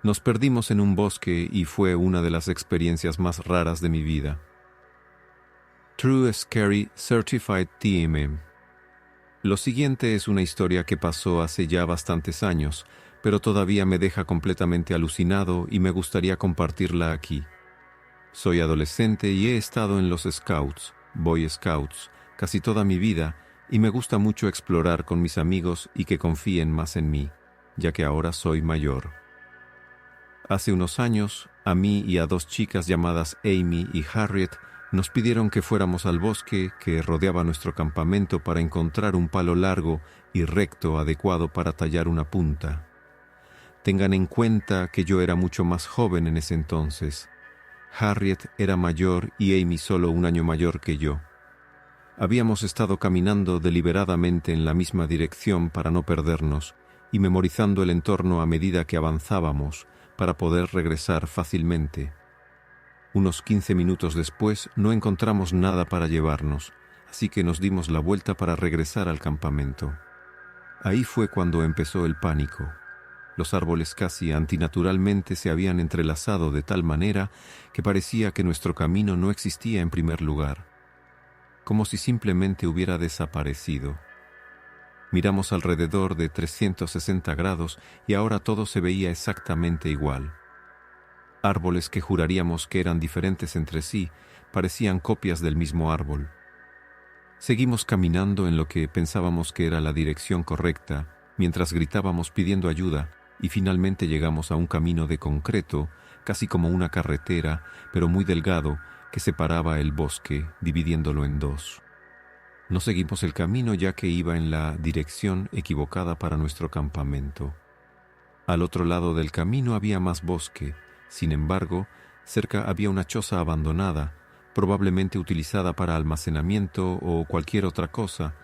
Nos perdimos en un bosque y fue una de las experiencias más raras de mi vida. True Scary Certified TMM. Lo siguiente es una historia que pasó hace ya bastantes años, pero todavía me deja completamente alucinado y me gustaría compartirla aquí. Soy adolescente y he estado en los Scouts, Boy Scouts, casi toda mi vida, y me gusta mucho explorar con mis amigos y que confíen más en mí, ya que ahora soy mayor. Hace unos años, a mí y a dos chicas llamadas Amy y Harriet nos pidieron que fuéramos al bosque que rodeaba nuestro campamento para encontrar un palo largo y recto adecuado para tallar una punta. Tengan en cuenta que yo era mucho más joven en ese entonces. Harriet era mayor y Amy solo un año mayor que yo. Habíamos estado caminando deliberadamente en la misma dirección para no perdernos y memorizando el entorno a medida que avanzábamos para poder regresar fácilmente. Unos 15 minutos después no encontramos nada para llevarnos, así que nos dimos la vuelta para regresar al campamento. Ahí fue cuando empezó el pánico. Los árboles casi antinaturalmente se habían entrelazado de tal manera que parecía que nuestro camino no existía en primer lugar, como si simplemente hubiera desaparecido. Miramos alrededor de 360 grados y ahora todo se veía exactamente igual. Árboles que juraríamos que eran diferentes entre sí parecían copias del mismo árbol. Seguimos caminando en lo que pensábamos que era la dirección correcta, mientras gritábamos pidiendo ayuda, y finalmente llegamos a un camino de concreto, casi como una carretera, pero muy delgado, que separaba el bosque, dividiéndolo en dos. No seguimos el camino ya que iba en la dirección equivocada para nuestro campamento. Al otro lado del camino había más bosque. Sin embargo, cerca había una choza abandonada, probablemente utilizada para almacenamiento o cualquier otra cosa.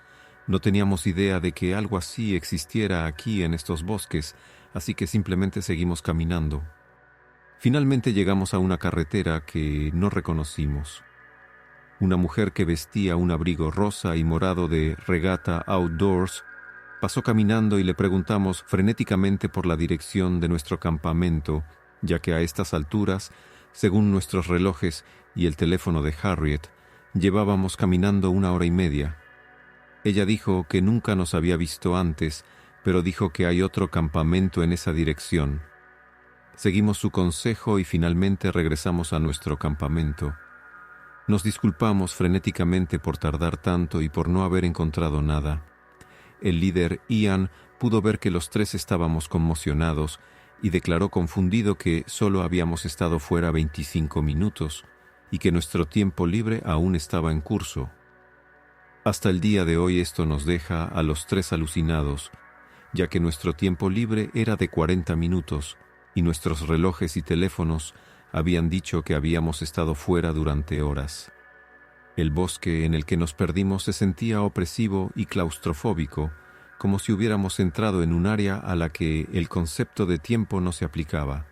No teníamos idea de que algo así existiera aquí en estos bosques, así que simplemente seguimos caminando. Finalmente llegamos a una carretera que no reconocimos. Una mujer que vestía un abrigo rosa y morado de Regatta Outdoors pasó caminando y le preguntamos frenéticamente por la dirección de nuestro campamento, ya que a estas alturas, según nuestros relojes y el teléfono de Harriet, llevábamos caminando 1 hora y media. Ella dijo que nunca nos había visto antes, pero dijo que hay otro campamento en esa dirección. Seguimos su consejo y finalmente regresamos a nuestro campamento. Nos disculpamos frenéticamente por tardar tanto y por no haber encontrado nada. El líder Ian pudo ver que los tres estábamos conmocionados y declaró confundido que solo habíamos estado fuera 25 minutos y que nuestro tiempo libre aún estaba en curso. Hasta el día de hoy esto nos deja a los tres alucinados, ya que nuestro tiempo libre era de 40 minutos y nuestros relojes y teléfonos habían dicho que habíamos estado fuera durante horas. El bosque en el que nos perdimos se sentía opresivo y claustrofóbico, como si hubiéramos entrado en un área a la que el concepto de tiempo no se aplicaba.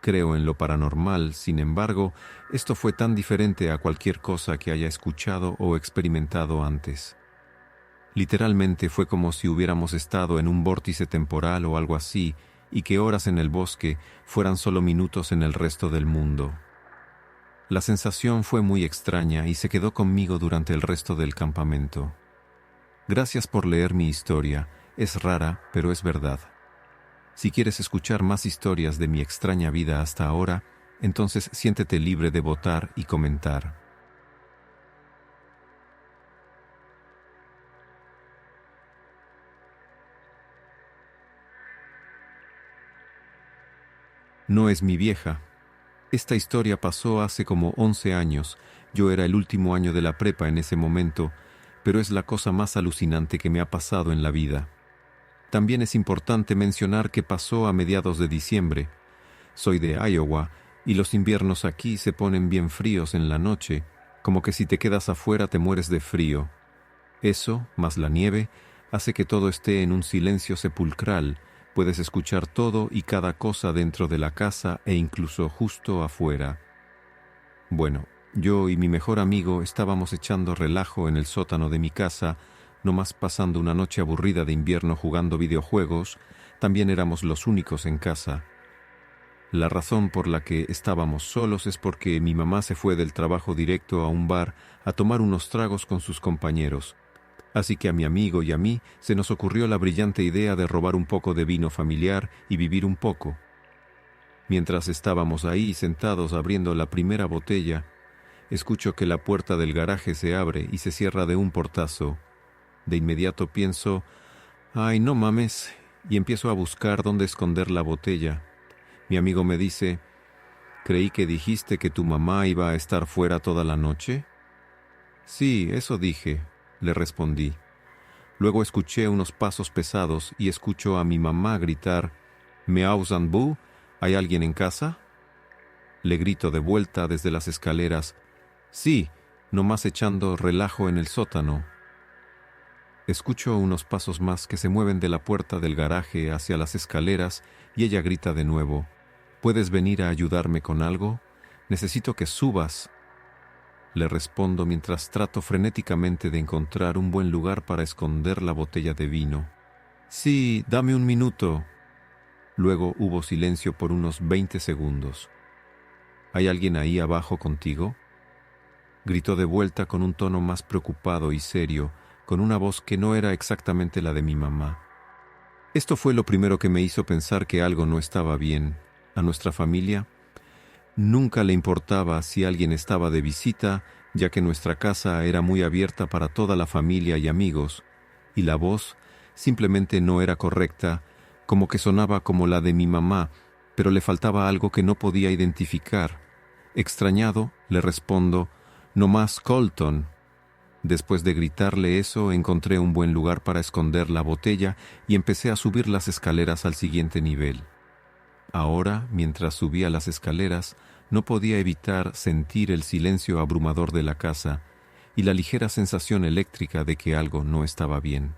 Creo en lo paranormal, sin embargo, esto fue tan diferente a cualquier cosa que haya escuchado o experimentado antes. Literalmente fue como si hubiéramos estado en un vórtice temporal o algo así, y que horas en el bosque fueran solo minutos en el resto del mundo. La sensación fue muy extraña y se quedó conmigo durante el resto del campamento. Gracias por leer mi historia. Es rara, pero es verdad. Si quieres escuchar más historias de mi extraña vida hasta ahora, entonces siéntete libre de votar y comentar. No es mi vieja. Esta historia pasó hace como 11 años. Yo era el último año de la prepa en ese momento, pero es la cosa más alucinante que me ha pasado en la vida. También es importante mencionar que pasó a mediados de diciembre. Soy de Iowa y los inviernos aquí se ponen bien fríos en la noche, como que si te quedas afuera te mueres de frío. Eso, más la nieve, hace que todo esté en un silencio sepulcral. Puedes escuchar todo y cada cosa dentro de la casa e incluso justo afuera. Bueno, yo y mi mejor amigo estábamos echando relajo en el sótano de mi casa, nomás pasando una noche aburrida de invierno jugando videojuegos. También éramos los únicos en casa. La razón por la que estábamos solos es porque mi mamá se fue del trabajo directo a un bar a tomar unos tragos con sus compañeros. Así que a mi amigo y a mí se nos ocurrió la brillante idea de robar un poco de vino familiar y vivir un poco. Mientras estábamos ahí sentados abriendo la primera botella, escucho que la puerta del garaje se abre y se cierra de un portazo. De inmediato pienso, ¡ay, no mames!, y empiezo a buscar dónde esconder la botella. Mi amigo me dice, «Creí que dijiste que tu mamá iba a estar fuera toda la noche». «Sí, eso dije», le respondí. Luego escuché unos pasos pesados y escucho a mi mamá gritar, «Miau Zanbú, ¿hay alguien en casa?». Le grito de vuelta desde las escaleras, «Sí, nomás echando relajo en el sótano». Escucho unos pasos más que se mueven de la puerta del garaje hacia las escaleras y ella grita de nuevo, «¿Puedes venir a ayudarme con algo? Necesito que subas». Le respondo mientras trato frenéticamente de encontrar un buen lugar para esconder la botella de vino. «Sí, dame un minuto». Luego hubo silencio por unos 20 segundos. «¿Hay alguien ahí abajo contigo?», gritó de vuelta con un tono más preocupado y serio, con una voz que no era exactamente la de mi mamá. Esto fue lo primero que me hizo pensar que algo no estaba bien. A nuestra familia nunca le importaba si alguien estaba de visita, ya que nuestra casa era muy abierta para toda la familia y amigos, y la voz simplemente no era correcta, como que sonaba como la de mi mamá, pero le faltaba algo que no podía identificar. Extrañado, le respondo, «No más Colton». Después de gritarle eso, encontré un buen lugar para esconder la botella y empecé a subir las escaleras al siguiente nivel. Ahora, mientras subía las escaleras, no podía evitar sentir el silencio abrumador de la casa y la ligera sensación eléctrica de que algo no estaba bien.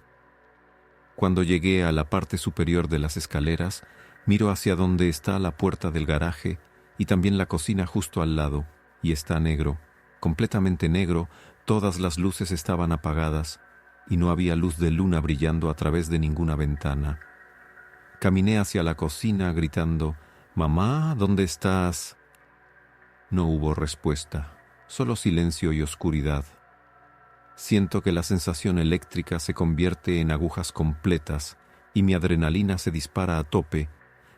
Cuando llegué a la parte superior de las escaleras, miro hacia donde está la puerta del garaje y también la cocina justo al lado, y está negro, completamente negro. Todas las luces estaban apagadas y no había luz de luna brillando a través de ninguna ventana. Caminé hacia la cocina gritando, «Mamá, ¿dónde estás?». No hubo respuesta, solo silencio y oscuridad. Siento que la sensación eléctrica se convierte en agujas completas y mi adrenalina se dispara a tope.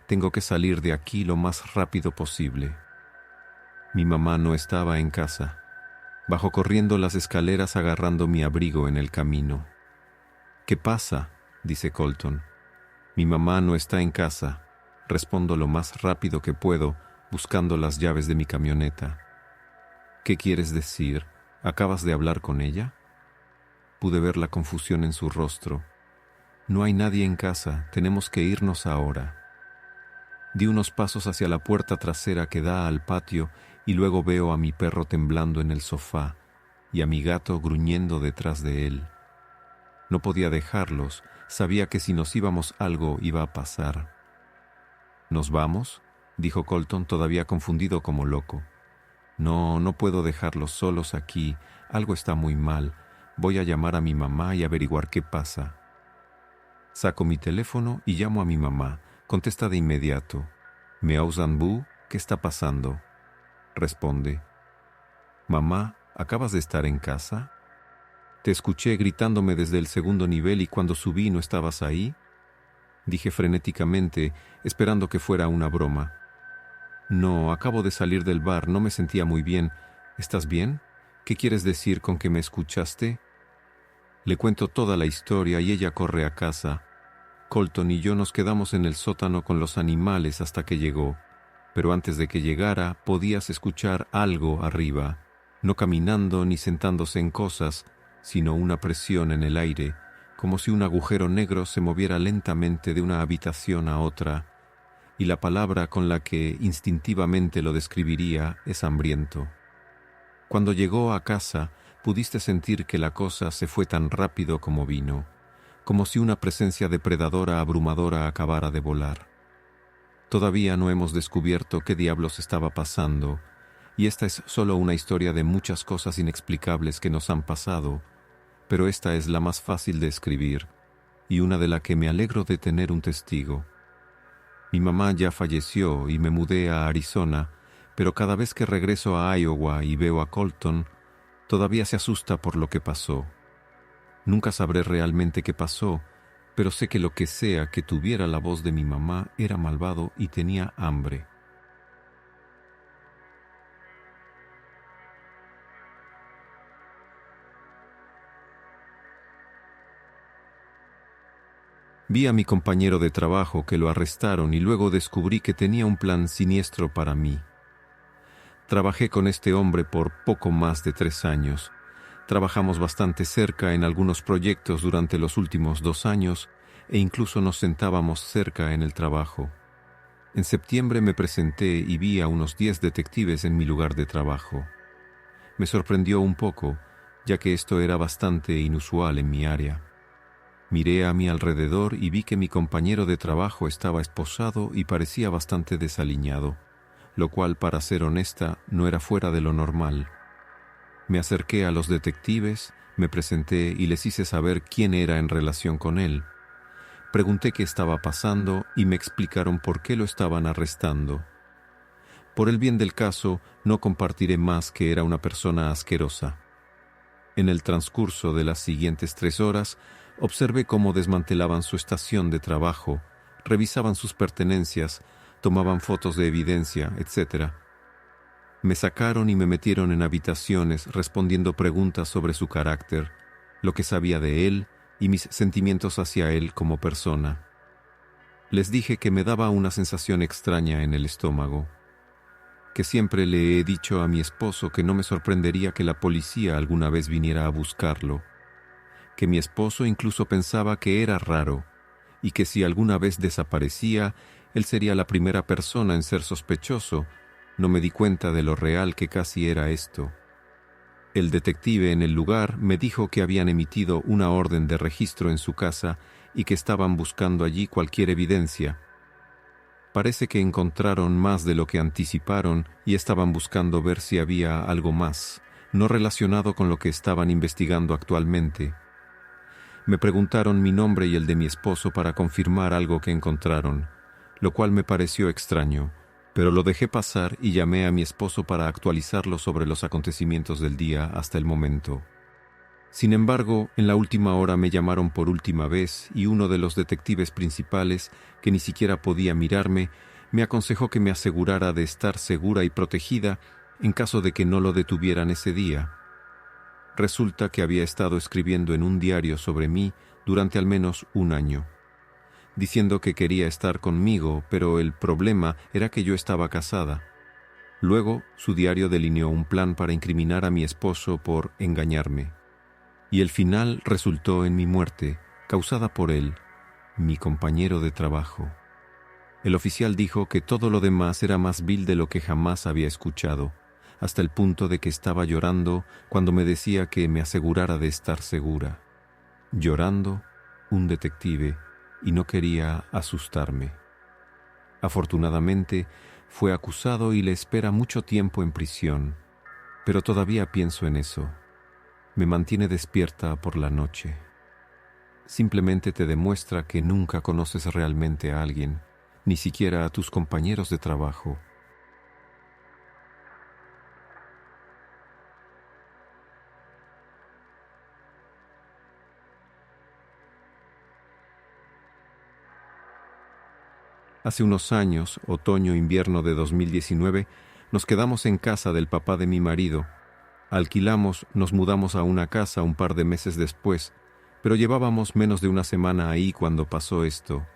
Tengo que salir de aquí lo más rápido posible. Mi mamá no estaba en casa. Bajo corriendo las escaleras agarrando mi abrigo en el camino. «¿Qué pasa?», dice Colton. «Mi mamá no está en casa», respondo lo más rápido que puedo, buscando las llaves de mi camioneta. «¿Qué quieres decir? ¿Acabas de hablar con ella?». Pude ver la confusión en su rostro. «No hay nadie en casa, tenemos que irnos ahora». Di unos pasos hacia la puerta trasera que da al patio y luego veo a mi perro temblando en el sofá y a mi gato gruñendo detrás de él. No podía dejarlos, sabía que si nos íbamos algo iba a pasar. «¿Nos vamos?», dijo Colton todavía confundido como loco. «No, no puedo dejarlos solos aquí, algo está muy mal. Voy a llamar a mi mamá y averiguar qué pasa». Saco mi teléfono y llamo a mi mamá. Contesta de inmediato. «Miau Zanbú, ¿qué está pasando?». Responde. «Mamá, ¿acabas de estar en casa? Te escuché gritándome desde el segundo nivel y cuando subí no estabas ahí», dije frenéticamente, esperando que fuera una broma. «No, acabo de salir del bar, no me sentía muy bien. ¿Estás bien? ¿Qué quieres decir con que me escuchaste?». Le cuento toda la historia y ella corre a casa. Colton y yo nos quedamos en el sótano con los animales hasta que llegó, pero antes de que llegara podías escuchar algo arriba, no caminando ni sentándose en cosas, sino una presión en el aire, como si un agujero negro se moviera lentamente de una habitación a otra, y la palabra con la que instintivamente lo describiría es hambriento. Cuando llegó a casa, pudiste sentir que la cosa se fue tan rápido como vino, como si una presencia depredadora abrumadora acabara de volar. Todavía no hemos descubierto qué diablos estaba pasando, y esta es solo una historia de muchas cosas inexplicables que nos han pasado, pero esta es la más fácil de escribir, y una de la que me alegro de tener un testigo. Mi mamá ya falleció y me mudé a Arizona, pero cada vez que regreso a Iowa y veo a Colton, todavía se asusta por lo que pasó. Nunca sabré realmente qué pasó, pero sé que lo que sea que tuviera la voz de mi mamá era malvado y tenía hambre. Vi a mi compañero de trabajo que lo arrestaron y luego descubrí que tenía un plan siniestro para mí. Trabajé con este hombre por poco más de 3 años. Trabajamos bastante cerca en algunos proyectos durante los últimos 2 años e incluso nos sentábamos cerca en el trabajo. En septiembre me presenté y vi a unos 10 detectives en mi lugar de trabajo. Me sorprendió un poco, ya que esto era bastante inusual en mi área. Miré a mi alrededor y vi que mi compañero de trabajo estaba esposado y parecía bastante desaliñado, lo cual, para ser honesta, no era fuera de lo normal. Me acerqué a los detectives, me presenté y les hice saber quién era en relación con él. Pregunté qué estaba pasando y me explicaron por qué lo estaban arrestando. Por el bien del caso, no compartiré más que era una persona asquerosa. En el transcurso de las siguientes 3 horas, observé cómo desmantelaban su estación de trabajo, revisaban sus pertenencias, tomaban fotos de evidencia, etc. Me sacaron y me metieron en habitaciones respondiendo preguntas sobre su carácter, lo que sabía de él y mis sentimientos hacia él como persona. Les dije que me daba una sensación extraña en el estómago, que siempre le he dicho a mi esposo que no me sorprendería que la policía alguna vez viniera a buscarlo, que mi esposo incluso pensaba que era raro, y que si alguna vez desaparecía, él sería la primera persona en ser sospechoso. No me di cuenta de lo real que casi era esto. El detective en el lugar me dijo que habían emitido una orden de registro en su casa y que estaban buscando allí cualquier evidencia. Parece que encontraron más de lo que anticiparon y estaban buscando ver si había algo más, no relacionado con lo que estaban investigando actualmente. Me preguntaron mi nombre y el de mi esposo para confirmar algo que encontraron, lo cual me pareció extraño, pero lo dejé pasar y llamé a mi esposo para actualizarlo sobre los acontecimientos del día hasta el momento. Sin embargo, en la última hora me llamaron por última vez y uno de los detectives principales, que ni siquiera podía mirarme, me aconsejó que me asegurara de estar segura y protegida en caso de que no lo detuvieran ese día. Resulta que había estado escribiendo en un diario sobre mí durante al menos 1 año, diciendo que quería estar conmigo, pero el problema era que yo estaba casada. Luego, su diario delineó un plan para incriminar a mi esposo por engañarme. Y el final resultó en mi muerte, causada por él, mi compañero de trabajo. El oficial dijo que todo lo demás era más vil de lo que jamás había escuchado, hasta el punto de que estaba llorando cuando me decía que me asegurara de estar segura. Llorando, un detective, y no quería asustarme. Afortunadamente, fue acusado y le espera mucho tiempo en prisión, pero todavía pienso en eso. Me mantiene despierta por la noche. Simplemente te demuestra que nunca conoces realmente a alguien, ni siquiera a tus compañeros de trabajo. Hace unos años, otoño-invierno de 2019, nos quedamos en casa del papá de mi marido. Nos mudamos a una casa un par de meses después, pero llevábamos menos de 1 semana ahí cuando pasó esto.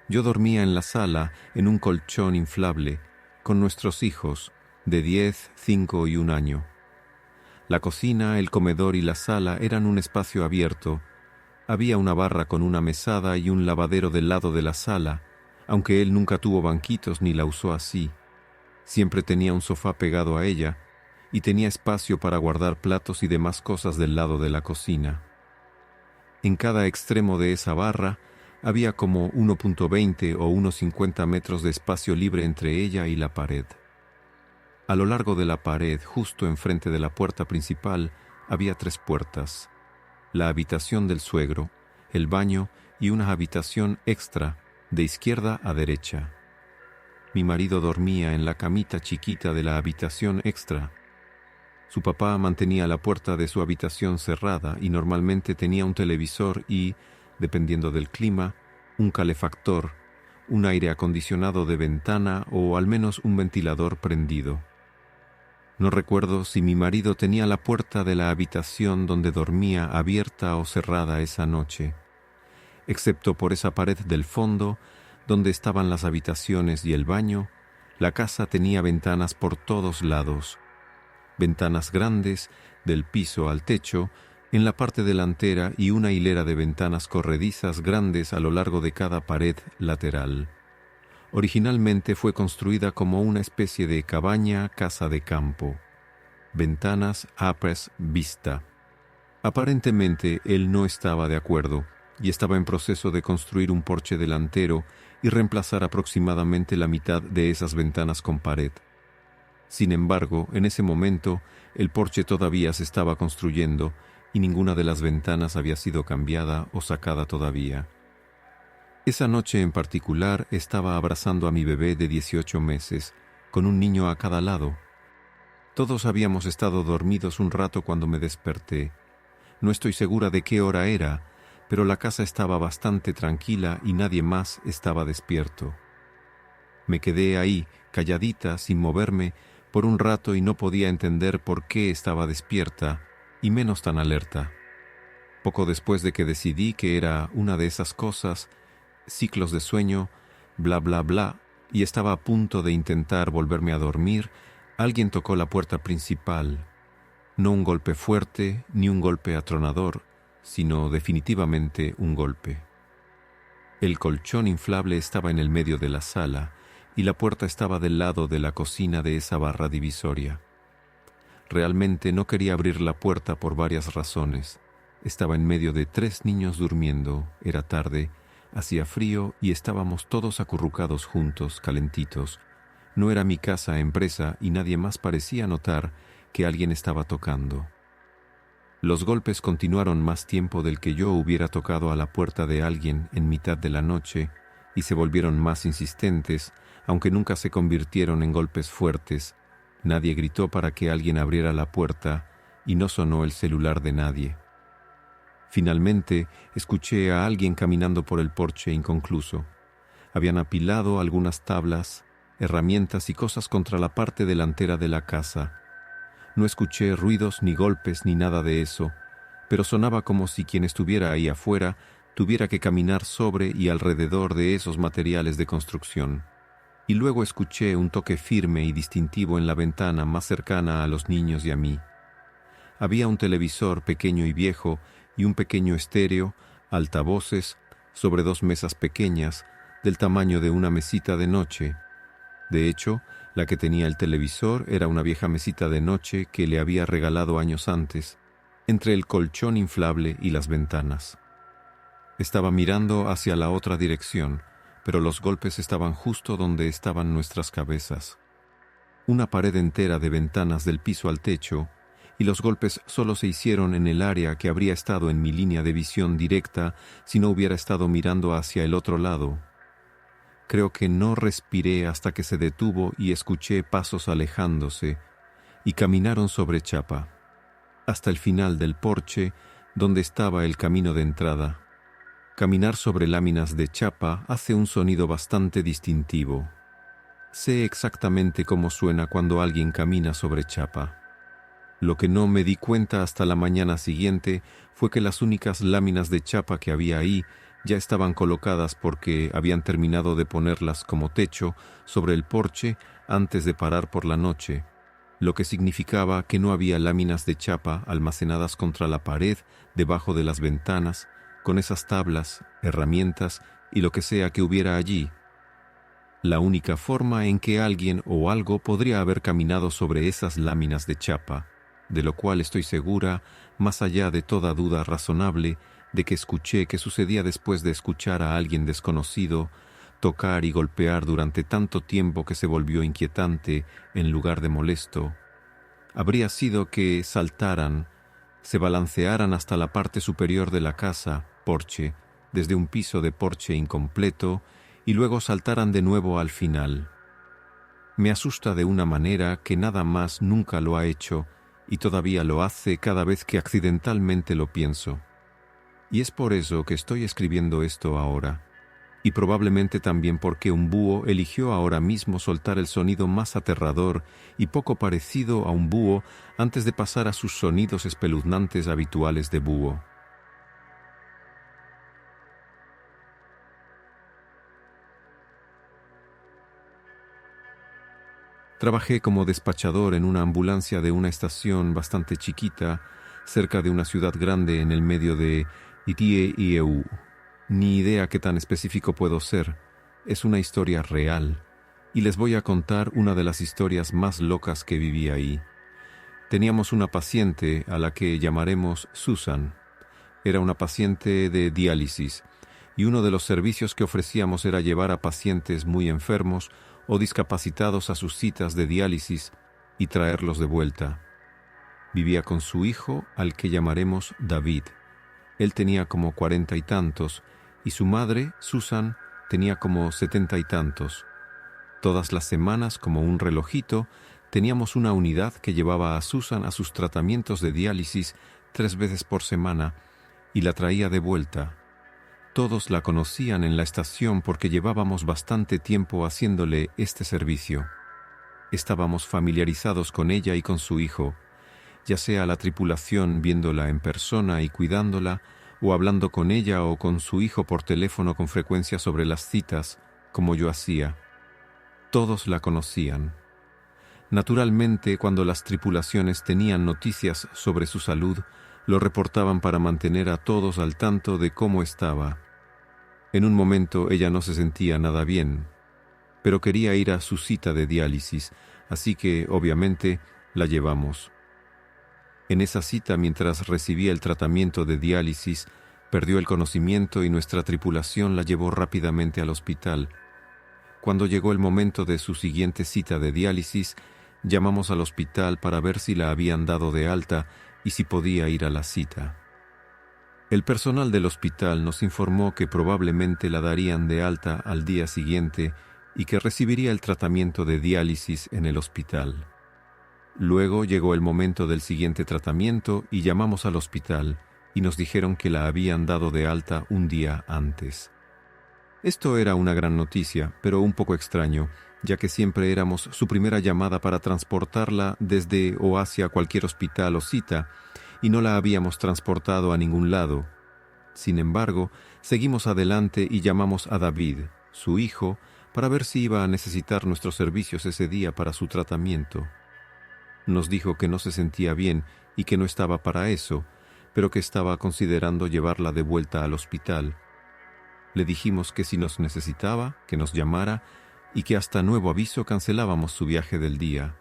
Yo dormía en la sala, en un colchón inflable, con nuestros hijos, de 10, 5 y 1 año. La cocina, el comedor y la sala eran un espacio abierto. Había una barra con una mesada y un lavadero del lado de la sala, aunque él nunca tuvo banquitos ni la usó así. Siempre tenía un sofá pegado a ella, y tenía espacio para guardar platos y demás cosas del lado de la cocina. En cada extremo de esa barra había como 1.20 o 1.50 metros de espacio libre entre ella y la pared. A lo largo de la pared, justo enfrente de la puerta principal, había 3 puertas: la habitación del suegro, el baño y una habitación extra, de izquierda a derecha. mi marido dormía en la camita chiquita de la habitación extra. Su papá mantenía la puerta de su habitación cerrada y normalmente tenía un televisor y, dependiendo del clima, un calefactor, un aire acondicionado de ventana o al menos un ventilador prendido. No recuerdo si mi marido tenía la puerta de la habitación donde dormía abierta o cerrada esa noche, excepto por esa pared del fondo donde estaban las habitaciones y el baño. La casa tenía ventanas por todos lados, ventanas grandes, del piso al techo, en la parte delantera y una hilera de ventanas corredizas grandes a lo largo de cada pared lateral. Originalmente fue construida como una especie de cabaña casa de campo. Ventanas apres vista. Aparentemente él no estaba de acuerdo y estaba en proceso de construir un porche delantero y reemplazar aproximadamente la mitad de esas ventanas con pared. Sin embargo, en ese momento, el porche todavía se estaba construyendo y ninguna de las ventanas había sido cambiada o sacada todavía. Esa noche en particular estaba abrazando a mi bebé de 18 meses, con un niño a cada lado. Todos habíamos estado dormidos un rato cuando me desperté. No estoy segura de qué hora era, pero la casa estaba bastante tranquila y nadie más estaba despierto. Me quedé ahí, calladita, sin moverme, por un rato y no podía entender por qué estaba despierta, y menos tan alerta. Poco después de que decidí que era una de esas cosas, ciclos de sueño, bla bla bla, y estaba a punto de intentar volverme a dormir, alguien tocó la puerta principal. No un golpe fuerte ni un golpe atronador, sino definitivamente un golpe. El colchón inflable estaba en el medio de la sala y la puerta estaba del lado de la cocina de esa barra divisoria. Realmente no quería abrir la puerta por varias razones. Estaba en medio de 3 niños durmiendo, era tarde, hacía frío y estábamos todos acurrucados juntos, calentitos. No era mi casa empresa y nadie más parecía notar que alguien estaba tocando. Los golpes continuaron más tiempo del que yo hubiera tocado a la puerta de alguien en mitad de la noche y se volvieron más insistentes, aunque nunca se convirtieron en golpes fuertes. Nadie gritó para que alguien abriera la puerta y no sonó el celular de nadie. Finalmente, escuché a alguien caminando por el porche inconcluso. Habían apilado algunas tablas, herramientas y cosas contra la parte delantera de la casa. No escuché ruidos ni golpes ni nada de eso, pero sonaba como si quien estuviera ahí afuera tuviera que caminar sobre y alrededor de esos materiales de construcción. Y luego escuché un toque firme y distintivo en la ventana más cercana a los niños y a mí. Había un televisor pequeño y viejo y un pequeño estéreo, altavoces, sobre 2 mesas pequeñas, del tamaño de una mesita de noche. De hecho, la que tenía el televisor era una vieja mesita de noche que le había regalado años antes, entre el colchón inflable y las ventanas. Estaba mirando hacia la otra dirección, pero los golpes estaban justo donde estaban nuestras cabezas. Una pared entera de ventanas del piso al techo, y los golpes solo se hicieron en el área que habría estado en mi línea de visión directa si no hubiera estado mirando hacia el otro lado. Creo que no respiré hasta que se detuvo y escuché pasos alejándose, y caminaron sobre chapa, hasta el final del porche donde estaba el camino de entrada. Caminar sobre láminas de chapa hace un sonido bastante distintivo. Sé exactamente cómo suena cuando alguien camina sobre chapa. Lo que no me di cuenta hasta la mañana siguiente fue que las únicas láminas de chapa que había ahí ya estaban colocadas porque habían terminado de ponerlas como techo sobre el porche antes de parar por la noche, lo que significaba que no había láminas de chapa almacenadas contra la pared debajo de las ventanas, con esas tablas, herramientas y lo que sea que hubiera allí. La única forma en que alguien o algo podría haber caminado sobre esas láminas de chapa, de lo cual estoy segura, más allá de toda duda razonable, de que escuché que sucedía después de escuchar a alguien desconocido tocar y golpear durante tanto tiempo que se volvió inquietante en lugar de molesto, habría sido que saltaran, se balancearan hasta la parte superior de la casa, porche, desde un piso de porche incompleto, y luego saltaran de nuevo al final. Me asusta de una manera que nada más nunca lo ha hecho y todavía lo hace cada vez que accidentalmente lo pienso. Y es por eso que estoy escribiendo esto ahora, y probablemente también porque un búho eligió ahora mismo soltar el sonido más aterrador y poco parecido a un búho antes de pasar a sus sonidos espeluznantes habituales de búho. Trabajé como despachador en una ambulancia de una estación bastante chiquita, cerca de una ciudad grande en el medio de Itiehue. Ni idea qué tan específico puedo ser. Es una historia real, y les voy a contar una de las historias más locas que viví ahí. Teníamos una paciente a la que llamaremos Susan. Era una paciente de diálisis, y uno de los servicios que ofrecíamos era llevar a pacientes muy enfermos o discapacitados a sus citas de diálisis y traerlos de vuelta. Vivía con su hijo, al que llamaremos David. Él tenía como 40 y tantos, y su madre, Susan, tenía como 70 y tantos. Todas las semanas, como un relojito, teníamos una unidad que llevaba a Susan a sus tratamientos de diálisis 3 veces por semana y la traía de vuelta. Todos la conocían en la estación porque llevábamos bastante tiempo haciéndole este servicio. Estábamos familiarizados con ella y con su hijo, ya sea la tripulación viéndola en persona y cuidándola, o hablando con ella o con su hijo por teléfono con frecuencia sobre las citas, como yo hacía. Todos la conocían. Naturalmente, cuando las tripulaciones tenían noticias sobre su salud, lo reportaban para mantener a todos al tanto de cómo estaba. En un momento ella no se sentía nada bien, pero quería ir a su cita de diálisis, así que, obviamente, la llevamos. En esa cita, mientras recibía el tratamiento de diálisis, perdió el conocimiento y nuestra tripulación la llevó rápidamente al hospital. Cuando llegó el momento de su siguiente cita de diálisis, llamamos al hospital para ver si la habían dado de alta y si podía ir a la cita. El personal del hospital nos informó que probablemente la darían de alta al día siguiente y que recibiría el tratamiento de diálisis en el hospital. Luego llegó el momento del siguiente tratamiento y llamamos al hospital y nos dijeron que la habían dado de alta un día antes. Esto era una gran noticia, pero un poco extraño, ya que siempre éramos su primera llamada para transportarla desde o hacia cualquier hospital o cita, y no la habíamos transportado a ningún lado. Sin embargo, seguimos adelante y llamamos a David, su hijo, para ver si iba a necesitar nuestros servicios ese día para su tratamiento. Nos dijo que no se sentía bien y que no estaba para eso, pero que estaba considerando llevarla de vuelta al hospital. Le dijimos que si nos necesitaba, que nos llamara y que hasta nuevo aviso cancelábamos su viaje del día.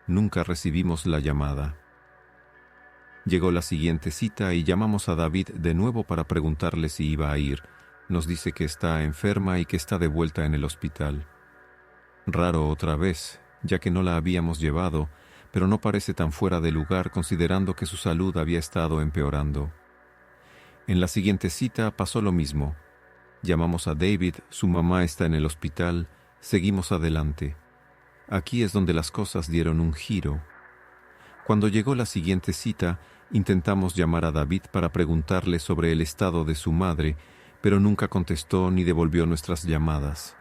Nunca recibimos la llamada. Llegó la siguiente cita y llamamos a David de nuevo para preguntarle si iba a ir. Nos dice que está enferma y que está de vuelta en el hospital. Raro otra vez, ya que no la habíamos llevado, pero no parece tan fuera de lugar considerando que su salud había estado empeorando. En la siguiente cita pasó lo mismo. Llamamos a David, su mamá está en el hospital, seguimos adelante. Aquí es donde las cosas dieron un giro. Cuando llegó la siguiente cita, intentamos llamar a David para preguntarle sobre el estado de su madre, pero nunca contestó ni devolvió nuestras llamadas.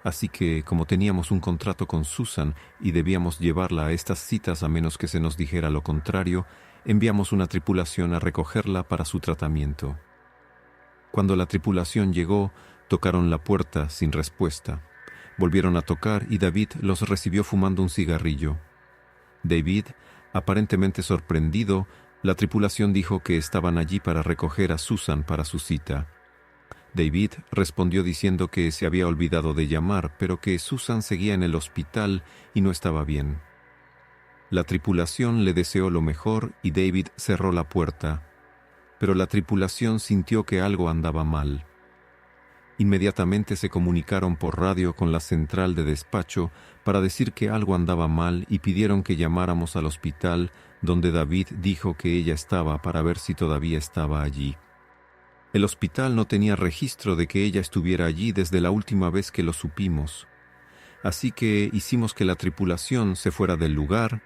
Así que, como teníamos un contrato con Susan y debíamos llevarla a estas citas a menos que se nos dijera lo contrario, enviamos una tripulación a recogerla para su tratamiento. Cuando la tripulación llegó, tocaron la puerta sin respuesta. Volvieron a tocar y David los recibió fumando un cigarrillo. David, aparentemente sorprendido, la tripulación dijo que estaban allí para recoger a Susan para su cita. David respondió diciendo que se había olvidado de llamar, pero que Susan seguía en el hospital y no estaba bien. La tripulación le deseó lo mejor y David cerró la puerta, pero la tripulación sintió que algo andaba mal. Inmediatamente se comunicaron por radio con la central de despacho para decir que algo andaba mal y pidieron que llamáramos al hospital, donde David dijo que ella estaba para ver si todavía estaba allí. El hospital no tenía registro de que ella estuviera allí desde la última vez que lo supimos. Así que hicimos que la tripulación se fuera del lugar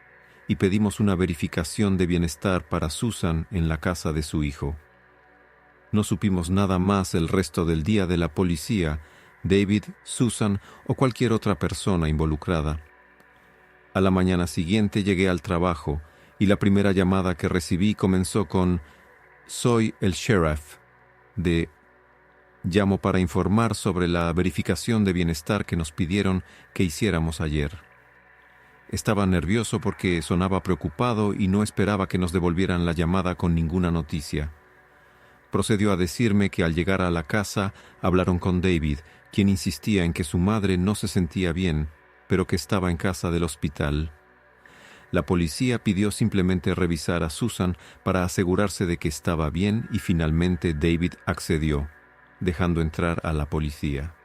y pedimos una verificación de bienestar para Susan en la casa de su hijo. No supimos nada más el resto del día de la policía, David, Susan o cualquier otra persona involucrada. A la mañana siguiente llegué al trabajo y la primera llamada que recibí comenzó con «Soy el sheriff» de «Llamo para informar sobre la verificación de bienestar que nos pidieron que hiciéramos ayer». Estaba nervioso porque sonaba preocupado y no esperaba que nos devolvieran la llamada con ninguna noticia. Procedió a decirme que al llegar a la casa hablaron con David, quien insistía en que su madre no se sentía bien, pero que estaba en casa del hospital. La policía pidió simplemente revisar a Susan para asegurarse de que estaba bien y finalmente David accedió, dejando entrar a la policía.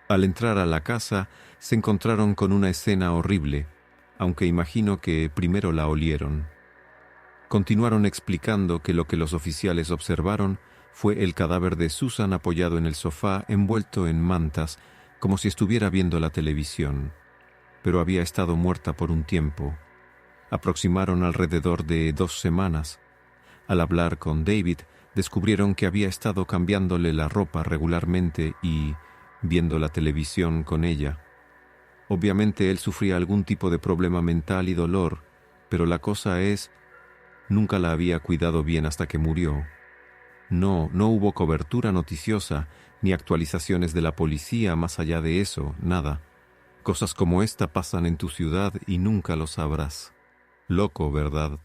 Al entrar a la casa, se encontraron con una escena horrible, aunque imagino que primero la olieron. Continuaron explicando que lo que los oficiales observaron fue el cadáver de Susan apoyado en el sofá, envuelto en mantas, como si estuviera viendo la televisión, pero había estado muerta por un tiempo. Aproximaron alrededor de 2 semanas. Al hablar con David, descubrieron que había estado cambiándole la ropa regularmente y viendo la televisión con ella. Obviamente él sufría algún tipo de problema mental y dolor, pero la cosa es, nunca la había cuidado bien hasta que murió. No hubo cobertura noticiosa, ni actualizaciones de la policía más allá de eso, nada. Cosas como esta pasan en tu ciudad y nunca lo sabrás. Loco, ¿verdad?